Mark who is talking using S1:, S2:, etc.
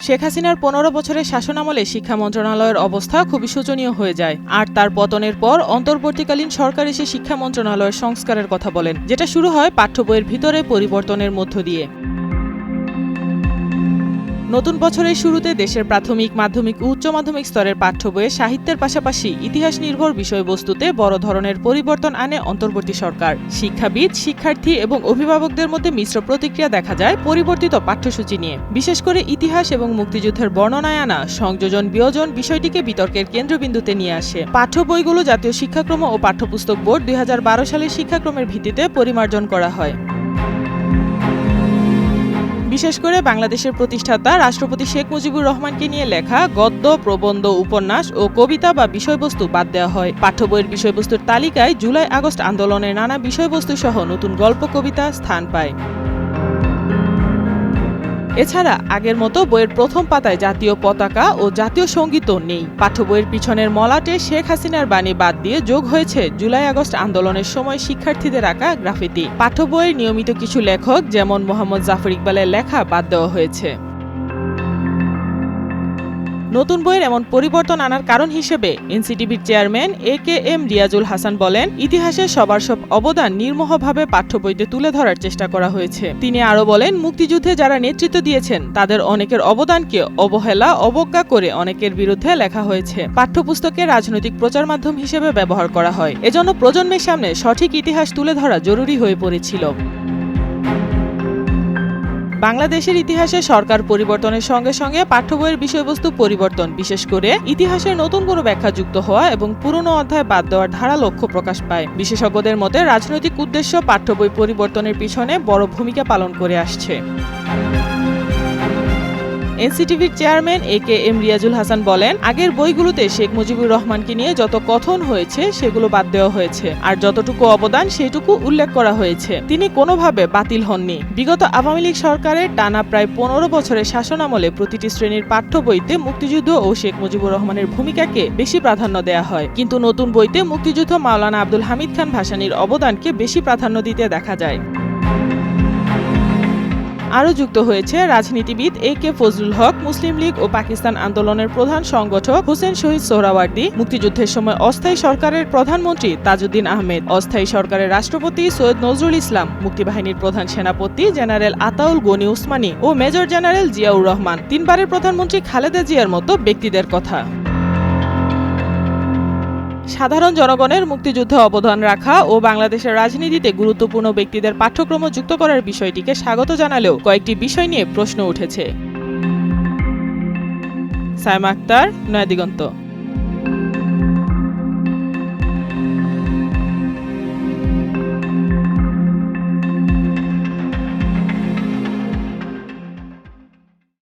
S1: শেখ হাসিনার ১৫ বছরের শাসনামলে শিক্ষা মন্ত্রণালয়ের অবস্থা খুবই শোচনীয় হয়ে যায়। আর তার পতনের পর অন্তর্বর্তীকালীন সরকার এসে শিক্ষা মন্ত্রণালয়ের সংস্কারের কথা বলেন, যেটা শুরু হয় পাঠ্য বইয়ের ভিতরে পরিবর্তনের মধ্য দিয়ে। নতুন বছরের শুরুতে দেশের প্রাথমিক, মাধ্যমিক ও উচ্চ মাধ্যমিক স্তরের পাঠ্য বইয়ে সাহিত্যের পাশাপাশি ইতিহাস নির্ভর বিষয়বস্তুতে বড় ধরনের পরিবর্তন আনে অন্তর্বর্তী সরকার। শিক্ষাবিদ, শিক্ষার্থী এবং অভিভাবকদের মধ্যে মিশ্র প্রতিক্রিয়া দেখা যায় পরিবর্তিত পাঠ্যসূচি নিয়ে। বিশেষ করে ইতিহাস এবং মুক্তিযুদ্ধের বর্ণনায় আনা সংযোজন বিয়োজন বিষয়টিকে বিতর্কের কেন্দ্রবিন্দুতে নিয়ে আসে। পাঠ্য বইগুলো জাতীয় শিক্ষাক্রম ও পাঠ্যপুস্তক বোর্ড ২০১২ সালের শিক্ষাক্রমের ভিত্তিতে পরিমার্জন করা হয়। বিশেষ করে বাংলাদেশের প্রতিষ্ঠাতা রাষ্ট্রপতি শেখ মুজিবুর রহমানকে নিয়ে লেখা গদ্য, প্রবন্ধ, উপন্যাস ও কবিতা বা বিষয়বস্তু বাদ দেওয়া হয়। পাঠ্য বইয়ের বিষয়বস্তুর তালিকায় জুলাই আগস্ট আন্দোলনের নানা বিষয়বস্তু সহ নতুন গল্প, কবিতা স্থান পায়। এছাড়া আগের মতো বইয়ের প্রথম পাতায় জাতীয় পতাকা ও জাতীয় সঙ্গীতও নেই। পাঠ্য বইয়ের পিছনের মলাটে শেখ হাসিনার বাণী বাদ দিয়ে যোগ হয়েছে জুলাই আগস্ট আন্দোলনের সময় শিক্ষার্থীদের আঁকা গ্রাফিতি। পাঠ্য বইয়ের নিয়মিত কিছু লেখক যেমন মোহাম্মদ জাফর ইকবালের লেখা বাদ দেওয়া হয়েছে। নতুন বইয়ের এমন পরিবর্তন আনার কারণ হিসেবে এনসিটিবির চেয়ারম্যান AKM রিয়াজুল হাসান বলেন, ইতিহাসের সবার সব অবদান নির্মোহভাবে পাঠ্য বইতে তুলে ধরার চেষ্টা করা হয়েছে। তিনি আরও বলেন, মুক্তিযুদ্ধে যারা নেতৃত্ব দিয়েছেন তাদের অনেকের অবদানকে অবহেলা, অবজ্ঞা করে অনেকের বিরুদ্ধে লেখা হয়েছে। পাঠ্যপুস্তকে রাজনৈতিক প্রচার মাধ্যম হিসেবে ব্যবহার করা হয়। এজন্য প্রজন্মের সামনে সঠিক ইতিহাস তুলে ধরা জরুরি হয়ে পড়েছিল। বাংলাদেশের ইতিহাসে সরকার পরিবর্তনের সঙ্গে সঙ্গে পাঠ্য বইয়ের বিষয়বস্তু পরিবর্তন, বিশেষ করে ইতিহাসের নতুন কোনো ব্যাখ্যা যুক্ত হওয়া এবং পুরনো অধ্যায় বাদ দেওয়ার ধারা লক্ষ্য প্রকাশ পায়। বিশেষজ্ঞদের মতে রাজনৈতিক উদ্দেশ্য পাঠ্য বই পরিবর্তনের পিছনে বড় ভূমিকা পালন করে আসছে। এনসিটিভির চেয়ারম্যান AKM রিয়াজুল হাসান বলেন, আগের বইগুলোতে শেখ মুজিবুর রহমানকে নিয়ে যত কথন হয়েছে সেগুলো বাদ দেওয়া হয়েছে, আর যতটুকু অবদান সেইটুকু উল্লেখ করা হয়েছে। তিনি কোনোভাবে বাতিল হননি। বিগত আওয়ামী লীগ সরকারের টানা প্রায় ১৫ বছরের শাসনামলে প্রতিটি শ্রেণীর পাঠ্য বইতে মুক্তিযুদ্ধ ও শেখ মুজিবুর রহমানের ভূমিকাকে বেশি প্রাধান্য দেওয়া হয়, কিন্তু নতুন বইতে মুক্তিযুদ্ধ, মাওলানা আব্দুল হামিদ খান ভাসানীর অবদানকে বেশি প্রাধান্য দিতে দেখা যায়। আরও যুক্ত হয়েছে রাজনীতিবিদ AK ফজলুল হক, মুসলিম লীগ ও পাকিস্তান আন্দোলনের প্রধান সংগঠক হোসেন শহীদ সোহরাওয়ার্দী, মুক্তিযুদ্ধের সময় অস্থায়ী সরকারের প্রধানমন্ত্রী তাজউদ্দিন আহমেদ, অস্থায়ী সরকারের রাষ্ট্রপতি সৈয়দ নজরুল ইসলাম, মুক্তিবাহিনীর প্রধান সেনাপতি জেনারেল আতাউল গনি উসমানী ও মেজর জেনারেল জিয়াউর রহমান, তিনবারের প্রধানমন্ত্রী খালেদা জিয়ার মতো ব্যক্তিদের কথা। সাধারণ জনগণের মুক্তিযুদ্ধে অবদান রাখা ও বাংলাদেশের রাজনীতিতে গুরুত্বপূর্ণ ব্যক্তিদের পাঠ্যক্রম যুক্ত করার বিষয়টিকে স্বাগত জানালেও কয়েকটি বিষয় নিয়ে প্রশ্ন উঠেছে। সাইমা আক্তার, নয়াদিগন্ত।